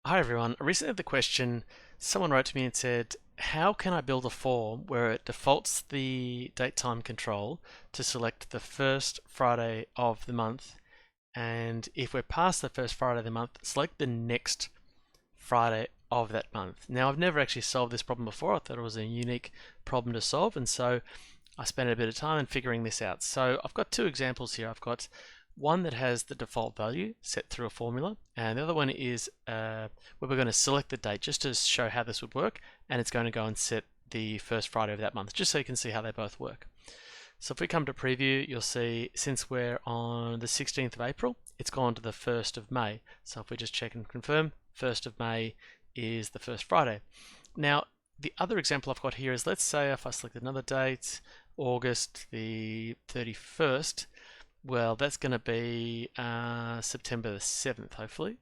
Hi everyone. I recently had the question, someone wrote to me and said, how can I build a form where it defaults the date time control to select the first Friday of the month, and if we're past the first Friday of the month, select the next Friday of that month. Now, I've never actually solved this problem before. I thought it was a unique problem to solve, and so I spent a bit of time in figuring this out. So I've got two examples here. I've got one that has the default value set through a formula, and the other one is where we're going to select the date just to show how this would work, and it's going to go and set the first Friday of that month, just so you can see how they both work. So if we come to preview, you'll see since we're on the 16th of April, it's gone to the 1st of May. So if we just check and confirm, 1st of May is the first Friday. Now, the other example I've got here is, let's say if I select another date, August the 31st, well, that's going to be September the 7th, hopefully.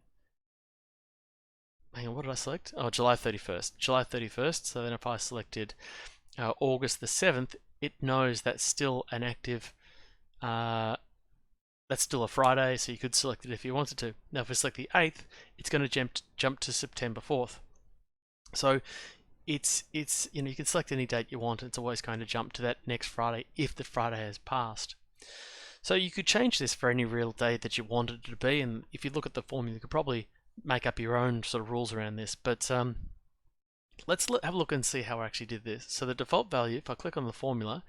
Hang on, what did I select? Oh, July 31st. July 31st. So then if I selected August the 7th, it knows that's still an active, that's still a Friday, so you could select it if you wanted to. Now, if we select the 8th, it's going to jump to September 4th. So it's you know, you can select any date you want, and it's always going to jump to that next Friday if the Friday has passed. So you could change this for any real date that you wanted it to be, and if you look at the formula, you could probably make up your own sort of rules around this. But let's have a look and see how I actually did this. So the default value, if I click on the formula,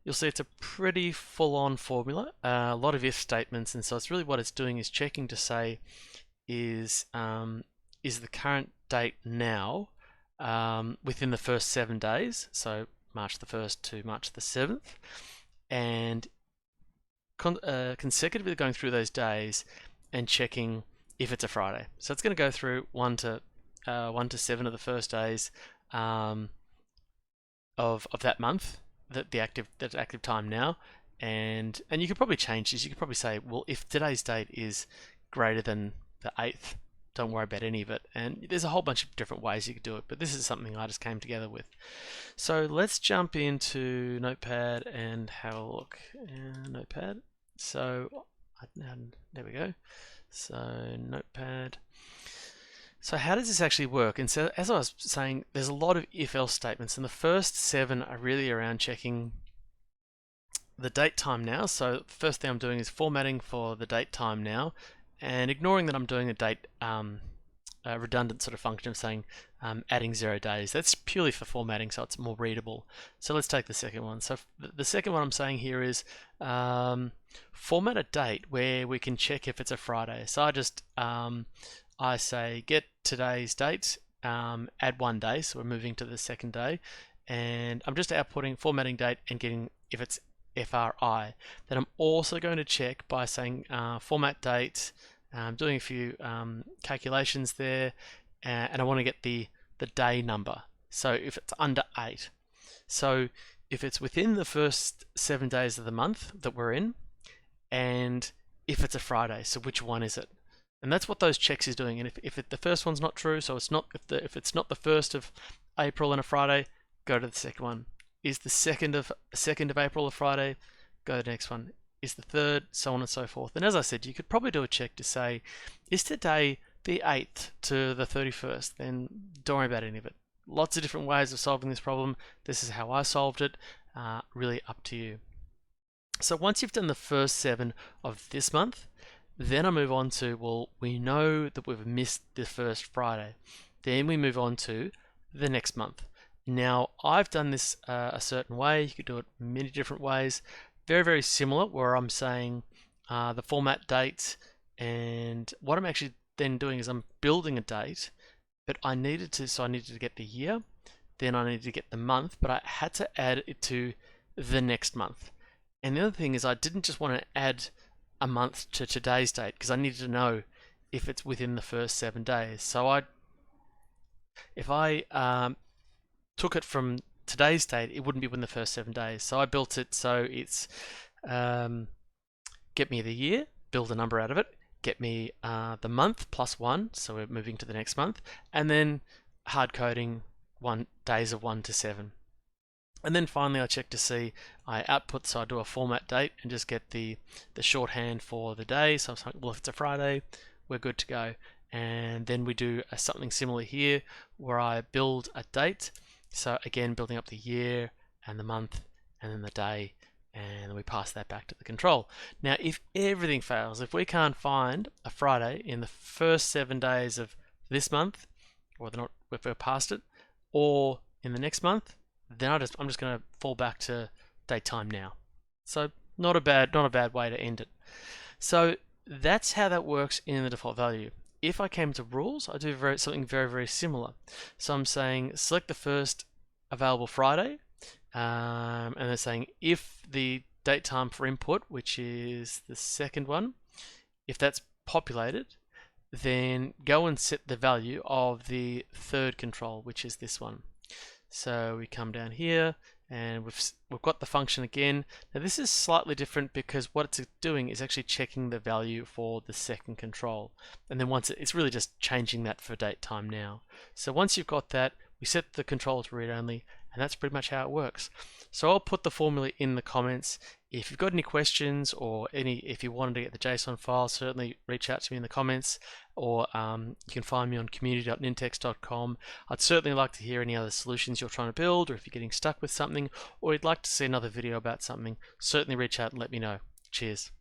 you'll see it's a pretty full-on formula, a lot of if statements, and so it's really what it's doing is checking to say, is the current date now within the first 7 days, so March the 1st to March the 7th, and consecutively going through those days and checking if it's a Friday. So it's going to go through 1 to 7 of the first days of that month, that's active time now, and you could probably change this. You could probably say, well, if today's date is greater than the 8th, don't worry about any of it. And there's a whole bunch of different ways you could do it, but this is something I just came together with. So let's jump into Notepad and have a look. Notepad. So there we go. So Notepad. So how does this actually work? And so, as I was saying, there's a lot of if-else statements, and the first 7 are really around checking the date time now. So the first thing I'm doing is formatting for the date time now, and ignoring that I'm doing a date redundant sort of function of saying adding 0 days. That's purely for formatting, so it's more readable. So let's take the second one. So the second one I'm saying here is format a date where we can check if it's a Friday. So I just I say get today's date, add 1 day, so we're moving to the second day, and I'm just outputting formatting date and getting if it's FRI. Then I'm also going to check by saying format date, doing a few calculations there, and I want to get the day number. So if it's under 8, so if it's within the first 7 days of the month that we're in, and if it's a Friday, so which one is it? And that's what those checks is doing. And if the first one's not true, so it's not if it's not the 1st of April and a Friday, go to the second one. Is the 2nd of April a Friday? Go to the next one. Is the 3rd, so on and so forth. And as I said, you could probably do a check to say, is today the 8th to the 31st? Then don't worry about any of it. Lots of different ways of solving this problem. This is how I solved it. Really up to you. So once you've done the first 7 of this month, then I move on to, well, we know that we've missed the first Friday. Then we move on to the next month. Now, I've done this a certain way. You could do it many different ways. Very, very similar, where I'm saying the format date, and what I'm actually then doing is I'm building a date, but I needed to get the year, then I needed to get the month, but I had to add it to the next month. And the other thing is I didn't just want to add a month to today's date, because I needed to know if it's within the first 7 days. So if I took it from today's date, it wouldn't be within the first 7 days. So I built it so it's get me the year, build a number out of it, get me the month plus 1, so we're moving to the next month, and then hard coding days of 1 to 7. And then finally I check to see, I output, so I do a format date and just get the shorthand for the day. So I'm saying, well, if it's a Friday, we're good to go. and then we do something similar here where I build a date. So again, building up the year and the month and then the day, and then we pass that back to the control. Now, if everything fails, if we can't find a Friday in the first 7 days of this month, or if we're past it, or in the next month, then I'm just going to fall back to date time now. So not a bad way to end it. So that's how that works in the default value. If I came to rules, I do something very, very similar. So I'm saying select the first available Friday, and they're saying if the date time for input, which is the second one, if that's populated, then go and set the value of the third control, which is this one. So we come down here and we've got the function again. Now this is slightly different because what it's doing is actually checking the value for the second control, and then once it's really just changing that for date time now. So once you've got that, we set the control to read only, and that's pretty much how it works. So I'll put the formula in the comments. If you've got any questions or if you wanted to get the JSON file, certainly reach out to me in the comments, or you can find me on community.nintex.com. I'd certainly like to hear any other solutions you're trying to build, or if you're getting stuck with something, or you'd like to see another video about something, certainly reach out and let me know. Cheers.